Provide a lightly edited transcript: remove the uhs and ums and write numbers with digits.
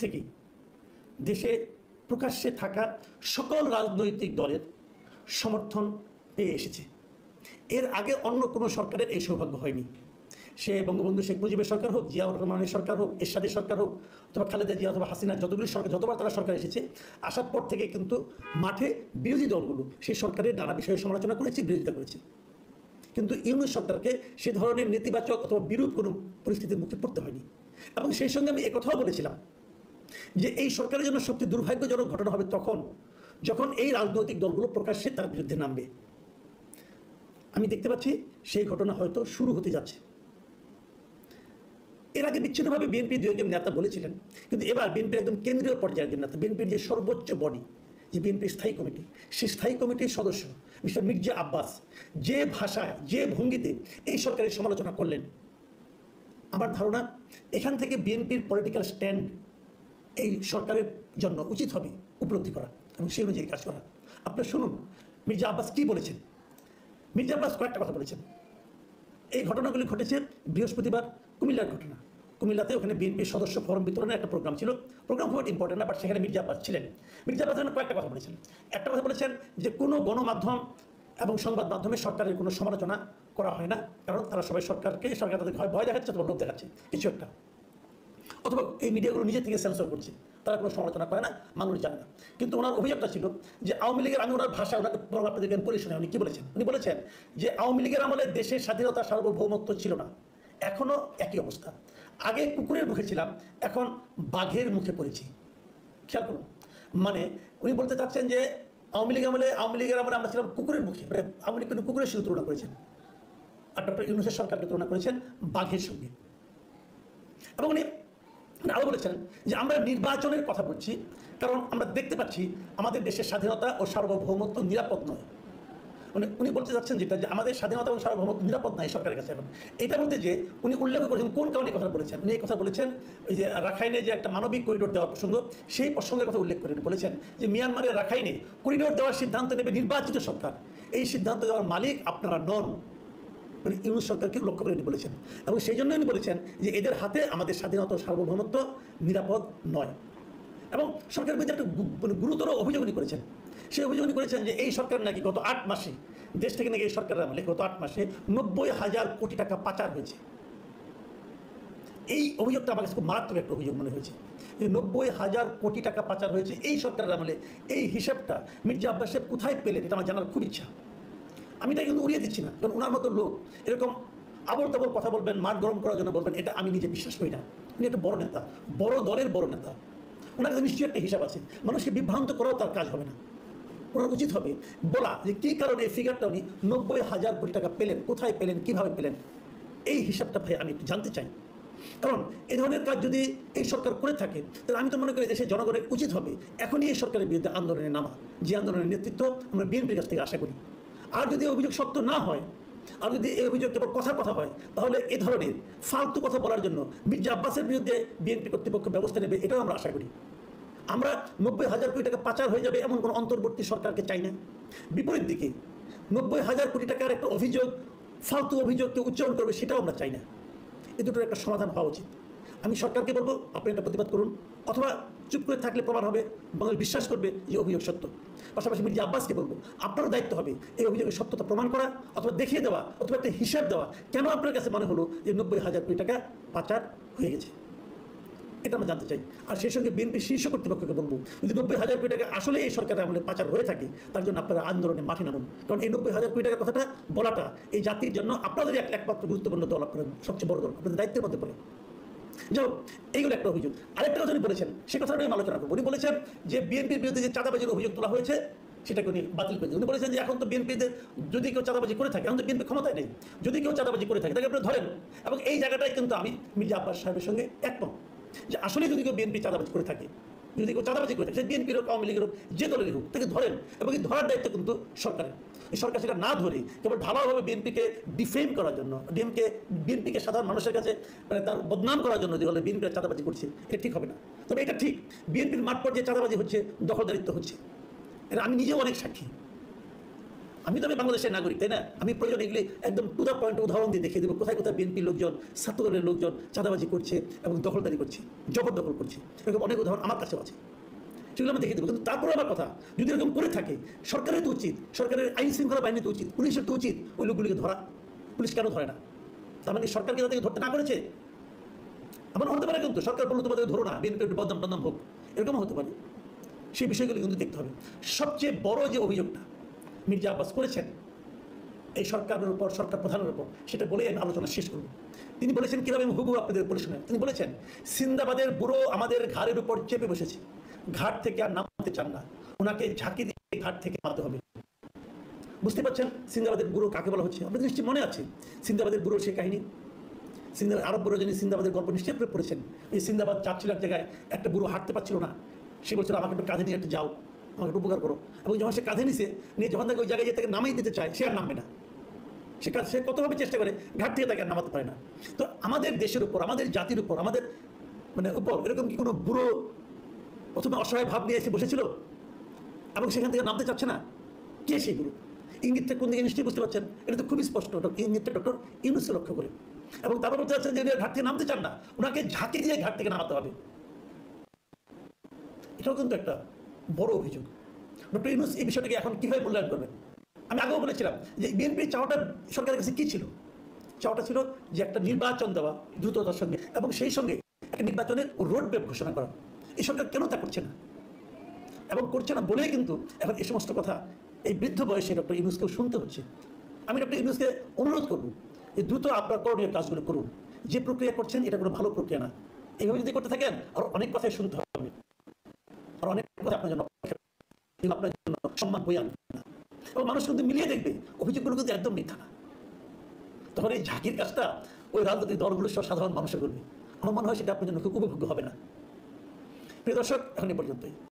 থেকেই দেশে প্রকাশ্যে থাকা সকল রাজনৈতিক দলের সমর্থন পেয়ে এসেছে। এর আগে অন্য কোনো সরকারের এই সৌভাগ্য হয়নি। সে বঙ্গবন্ধু শেখ মুজিবের সরকার হোক, জিয়াউর রহমানের সরকার হোক, এরশাদের সরকার হোক, অথবা খালেদা জিয়া অথবা হাসিনার যতগুলি সরকার, যতবার তারা সরকার এসেছে, আসার পর থেকে কিন্তু মাঠে বিরোধী দলগুলো সেই সরকারের নানা বিষয়ে সমালোচনা করেছে, বিরোধিতা করেছে। কিন্তু ইউনূস সরকারকে সে ধরনের নেতিবাচক অথবা বিরূপ কোনো পরিস্থিতির মুখে পড়তে হয়নি। এবং সেই সঙ্গে আমি একথাও বলেছিলাম যে এই সরকারের জন্য সবচেয়ে দুর্ভাগ্যজনক ঘটনা হবে তখন যখন এই রাজনৈতিক দলগুলো প্রকাশ্যে তার বিরুদ্ধে নামবে। আমি দেখতে পাচ্ছি সেই ঘটনা হয়তো শুরু হতে যাচ্ছে। এর আগে বিচ্ছিন্নভাবে বিএনপির দু একজন নেতা বলেছিলেন, কিন্তু এবার বিএনপির একদম কেন্দ্রীয় পর্যায়ের একজন নেতা, বিএনপির যে সর্বোচ্চ বডি, যে বিএনপির স্থায়ী কমিটি, সেই স্থায়ী কমিটির সদস্য মিস্টার মির্জা আব্বাস যে ভাষায়, যে ভঙ্গিতে এই সরকারের সমালোচনা করলেন, আমার ধারণা এখান থেকে বিএনপির পলিটিক্যাল স্ট্যান্ড এই সরকারের জন্য উচিত হবে উপলব্ধি করা এবং সেই অনুযায়ী কাজ করা। আপনারা শুনুন মির্জা আব্বাস কী বলেছেন। মির্জা আব্বাস কয়েকটা কথা বলেছেন। এই ঘটনাগুলি ঘটেছে বৃহস্পতিবার, কুমিল্লার ঘটনা। কুমিল্লাতে ওখানে বিএনপির সদস্য ফরম বিতরণের একটা প্রোগ্রাম ছিল। প্রোগ্রাম খুব ইম্পর্টেন্ট না, বাট সেখানে মির্জা আব্বাস ছিলেন। মির্জা আব্বাস কয়েকটা কথা বলেছেন। একটা কথা বলেছেন যে কোনো গণমাধ্যম এবং সংবাদ মাধ্যমে সরকারের কোনো সমালোচনা করা হয় না, কারণ তারা সবাই সরকার তাদের ভয় দেখাচ্ছে অথবা লোভ দেখাচ্ছে কিছু একটা, অথবা এই মিডিয়াগুলো নিজে থেকে সেন্সর করছে, তারা কোনো সমালোচনা করে না, মানুষ জানে না। কিন্তু ওনার অভিযোগটা ছিল যে আওয়ামী লীগের, আমি ওনার ভাষা ওনাকে আপনাদেরকে পড়ে শুনে উনি কী বলেছেন। উনি বলেছেন যে আওয়ামী লীগের আমলে দেশের স্বাধীনতা সার্বভৌমত্ব ছিল না, এখনও একই অবস্থা। আগে কুকুরের মুখে ছিলাম, এখন বাঘের মুখে পড়েছি। খেয়াল করুন, মানে উনি বলতে চাচ্ছেন যে আওয়ামী লীগের আমলে আমরা ছিলাম কুকুরের মুখে, আওয়ামী লীগ কিন্তু কুকুরের সঙ্গে তুলনা করেছেন, আর ডক্টর ইউনূসের সরকারকে তুলনা করেছেন বাঘের সঙ্গে। এবং উনি আরও বলেছেন যে আমরা নির্বাচনের কথা বলছি, কারণ আমরা দেখতে পাচ্ছি আমাদের দেশের স্বাধীনতা ও সার্বভৌমত্ব নিরাপদ নয়। উনি বলতে চাচ্ছেন যেটা, যে আমাদের স্বাধীনতা এবং সার্বভৌমত্ব নিরাপদ নয় সরকারের কাছে। এখন এটা বলতে যে উনি উল্লেখ করেছেন কোন কারণে কথা বলেছেন। উনি এই কথা বলেছেন ওই যে রাখাইনে যে একটা মানবিক করিডোর দেওয়ার প্রসঙ্গ, সেই প্রসঙ্গের কথা উল্লেখ করে বলেছেন যে মিয়ানমারের রাখাইনে করিডোর দেওয়ার সিদ্ধান্ত নেবে নির্বাচিত সরকার, এই সিদ্ধান্ত দেওয়ার মালিক আপনারা নন। ইউনূস সরকারকে লক্ষ্য করে বলেছেন, এবং সেই জন্য উনি বলেছেন যে এদের হাতে আমাদের স্বাধীনতা ও সার্বভৌমত্ব নিরাপদ নয়। এবং সরকারের বিরুদ্ধে একটা গুরুতর অভিযোগ উনি করেছেন। সেই অভিযোগ উনি করেছেন যে এই সরকার নাকি গত 8 মাসে দেশ থেকে নাকি এই সরকারের আমলে গত 8 মাসে 90,000 কোটি টাকা পাচার হয়েছে। এই অভিযোগটা আমার কাছে খুব মারাত্মক একটা অভিযোগ মনে হয়েছে যে 90,000 কোটি টাকা পাচার হয়েছে এই সরকারের আমলে। এই হিসাবটা মির্জা আব্বাস সাহেব কোথায় পেলেন, এটা আমার জানার খুব ইচ্ছা। আমি তাই কিন্তু উড়িয়ে দিচ্ছি না, কারণ ওনার মতো লোক এরকম আবল তাবল কথা বলবেন, মাঠ গরম করার জন্য বলবেন, এটা আমি নিজে বিশ্বাস করি না। উনি একটা বড় নেতা, বড় দলের বড় নেতা, ওনার কাছে নিশ্চয়ই একটা হিসাব আছে। মানুষকে বিভ্রান্ত করাও তার কাজ হবে না। ওনার উচিত হবে বলা যে কী কারণে এই ফিগারটা উনি 90,000 কোটি টাকা পেলেন, কোথায় পেলেন, কীভাবে পেলেন, এই হিসাবটা ভাই আমি একটু জানতে চাই। কারণ এই ধরনের কাজ যদি এই সরকার করে থাকে, তাহলে আমি তো মনে করি দেশের জনগণের উচিত হবে এখনই এই সরকারের বিরুদ্ধে আন্দোলনে নামা, যে আন্দোলনের নেতৃত্ব আমরা বিএনপির কাছ থেকে আশা করি। আর যদি অভিযোগ সত্য না হয়, আর যদি এই অভিযোগ কেবল কথা হয়, তাহলে এ ধরনের ফালতু কথা বলার জন্য মির্জা আব্বাসের বিরুদ্ধে বিএনপি কর্তৃপক্ষ ব্যবস্থা নেবে, এটাও আমরা আশা করি। আমরা 90,000 কোটি টাকা পাচার হয়ে যাবে এমন কোনো অন্তর্বর্তী সরকারকে চাই না। বিপরীত দিকে 90,000 কোটি টাকার একটা অভিযোগ, ফালতু অভিযোগকে উচ্চারণ করবে, সেটাও আমরা চাই না। এ দুটোর একটা সমাধান হওয়া উচিত। আমি সরকারকে বলবো আপনি এটা প্রতিবাদ করুন, অথবা চুপ করে থাকলে প্রমাণ হবে, বাংলাদেশ বিশ্বাস করবে যে অভিযোগ সত্য। পাশাপাশি মির্জা আব্বাসকে বলবো আপনারও দায়িত্ব হবে এই অভিযোগের সত্যতা প্রমাণ করা, অথবা দেখিয়ে দেওয়া, অথবা একটা হিসাব দেওয়া, কেন আপনার কাছে মনে হলো যে 90,000 কোটি টাকা পাচার হয়ে গেছে, এটা আমরা জানতে চাই। আর সেই সঙ্গে বিএনপি শীর্ষ কর্তৃপক্ষকে বলবো যদি 90,000 কোটি টাকা আসলে এই সরকারের আমলে পাচার হয়ে থাকে, তার জন্য আপনারা আন্দোলনে মাঠে নামুন। কারণ এই 90,000 কোটি টাকার কথাটা বলাটা এই জাতির জন্য আপনাদের একমাত্র গুরুত্বপূর্ণ দল, আপনারা সবচেয়ে বড় দল, আপনাদের দায়িত্বের মধ্যে পড়ে। যাও, এইগুলো একটা অভিযোগ। আরেকটা কথা উনি বলেছেন, সে কথাটা আমি আলোচনা করবো। উনি বলেছেন যে বিএনপির বিরুদ্ধে যে চাঁদাবাজির অভিযোগ তোলা হয়েছে সেটাকে উনি বাতিল করেছেন। উনি বলেছেন যে এখন তো বিএনপিদের যদি কেউ চাঁদাবাজি করে থাকে, এখন তো বিএনপি ক্ষমতায় নেই, যদি কেউ চাঁদাবাজি করে থাকে তাকে আপনি ধরেন। এবং এই জায়গাটাই কিন্তু আমি মির্জা আব্বাস সাহেবের সঙ্গে একমত যে আসলে যদি কেউ বিএনপি চাঁদাবাজি করে থাকে, যদি কেউ চাঁদাবাজি করে থাকে, সে বিএনপির হোক, আওয়ামী লীগের হোক, যে দলেরই হোক, তাকে ধরেন। এবং এই ধরার দায়িত্ব কিন্তু সরকারের। এই সরকার সেটা না ধরে কেবল ঢালাওভাবে বিএনপিকে ডিফেম করার জন্য, বিএনপিকে সাধারণ মানুষের কাছে মানে তার বদনাম করার জন্য যেগুলো বিএনপির চাঁদাবাজি করছে, এটা ঠিক হবে না। তবে এটা ঠিক, বিএনপির মাঠ পর্যায়ে চাঁদাবাজি হচ্ছে, দখলদারিত্ব হচ্ছে, এটা আমি নিজেও অনেক সাক্ষী। আমি বাংলাদেশের নাগরিক, তাই না? আমি প্রয়োজন এগুলি একদম টু দ্য পয়েন্ট উদাহরণ দিয়ে দেখিয়ে দেবো কোথায় কোথায় বিএনপির লোকজন, ছাত্রদলের লোকজন চাঁদাবাজি করছে এবং দখলদারি করছে, জবরদখল করছে। এরকম অনেক উদাহরণ আমার কাছেও আছে, সেগুলো আমি দেখিয়ে দেবো। কিন্তু তারপরে আমার কথা, যদি এরকম করে থাকে, সরকারের তো উচিত, সরকারের আইন শৃঙ্খলা বাহিনী তো উচিত, পুলিশের তো উচিত ওই লোকগুলিকে ধরা। পুলিশ কেন ধরে না? তার মানে সরকারকে তাদেরকে ধরতে না করেছে? এমন হতে পারে কিন্তু সরকার বললো তোমাদের ধরো না, বিএনপি একটু বদনাম টদনাম হোক, এরকমও হতে পারে। সেই বিষয়গুলো কিন্তু দেখতে হবে। সবচেয়ে বড় যে অভিযোগটা মির্জা আব্বাস করেছেন এই সরকারের উপর, সরকার প্রধানের উপর, সেটা বলে আমি আলোচনা শেষ করব। তিনি বলেছেন কীভাবে, আমি হুবহু আপনাদের বলে শোনাই। তিনি বলেছেন, সিন্দাবাদের বুড়ো আমাদের ঘাড়ের উপর চেপে বসেছে, ঘাট থেকে আর নামতে চান না, ওনাকে ঝাঁকি দিয়ে ঘাট থেকে নামতে হবে। বুঝতে পারছেন সিন্দাবাদের বুড়ো কাকে বলা হচ্ছে? আপনাদের নিশ্চয়ই মনে আছে সিন্দাবাদের বুড়োর সেই কাহিনী। সিন্দাবাদ আরব বুড়ো যিনি সিন্দাবাদের গল্প নিশ্চয়ই পড়েছেন। এই সিন্দাবাদ যাচ্ছিল এক জায়গায়, একটা বুড়ো হাঁটতে পারছিল না, সে বলছিল আমাকে একটু কাঁধে নিয়ে একটু যাও, আমাকে একটু উপকার করো। এবং যখন সে কাঁধে নিছে নিয়ে যখন তাকে ওই জায়গায় তাকে নামাই দিতে চায়, সে আর নামবে না। সে কতভাবে চেষ্টা করে, ঘাট থেকে তাকে আর নামাতে পারে না। তো আমাদের দেশের উপর, আমাদের জাতির উপর, আমাদের উপর এরকম কি কোনো বুড়ো প্রথমে অসহায় ভাব নিয়ে এসে বসেছিল এবং সেখান থেকে নামতে চাচ্ছে না? কে সেই বুড়ো? ইঙ্গিতটা কোন দিকে নিশ্চয়ই বুঝতে পারছেন। এটা তো খুবই স্পষ্ট, ইঙ্গিতটা ডক্টর ইউনূসকে লক্ষ্য করে। এবং তারপর বলতে চাচ্ছেন যে ঘাট থেকে নামতে চান না, ওনাকে ঝাঁকি দিয়ে ঘাট থেকে নামাতে হবে। এটাও কিন্তু একটা বড় অভিযোগ। ডক্টর ইউনূস এই বিষয়টাকে এখন কীভাবে মূল্যায়ন করবেন? আমি আগেও বলেছিলাম যে বিএনপির চাওয়াটা সরকারের কাছে কী ছিল? চাওয়াটা ছিল যে একটা নির্বাচন দেওয়া দ্রুততার সঙ্গে, এবং সেই সঙ্গে একটা নির্বাচনের রোড ম্যাপ ঘোষণা করা। এই সরকার কেন তা করছে না? এবং করছে না বলেই কিন্তু এখন এই সমস্ত কথা এই বৃদ্ধ বয়সে ডক্টর ইউনূসকেও শুনতে হচ্ছে। আমি ডক্টর ইউনূসকে অনুরোধ করব যে দ্রুত আপনার করণীয় কাজগুলো করুন। যে প্রক্রিয়া করছেন এটা কোনো ভালো প্রক্রিয়া না। এইভাবে যদি করতে থাকেন আর অনেক কথাই শুনতে হবে, আর অনেক কথা আপনার জন্য সম্মান বই আনবে না। এবং মানুষ কিন্তু মিলিয়ে দেখবে অভিযোগগুলো কিন্তু একদম মিথ্যা না। তখন এই ঝাঁকির কাজটা ওই রাজনৈতিক দলগুলোর সব সাধারণ মানুষের করবে। আমার মনে হয় সেটা আপনার জন্য খুব উপভোগ্য হবে না। প্রিয় দর্শক, এখন এ পর্যন্তই।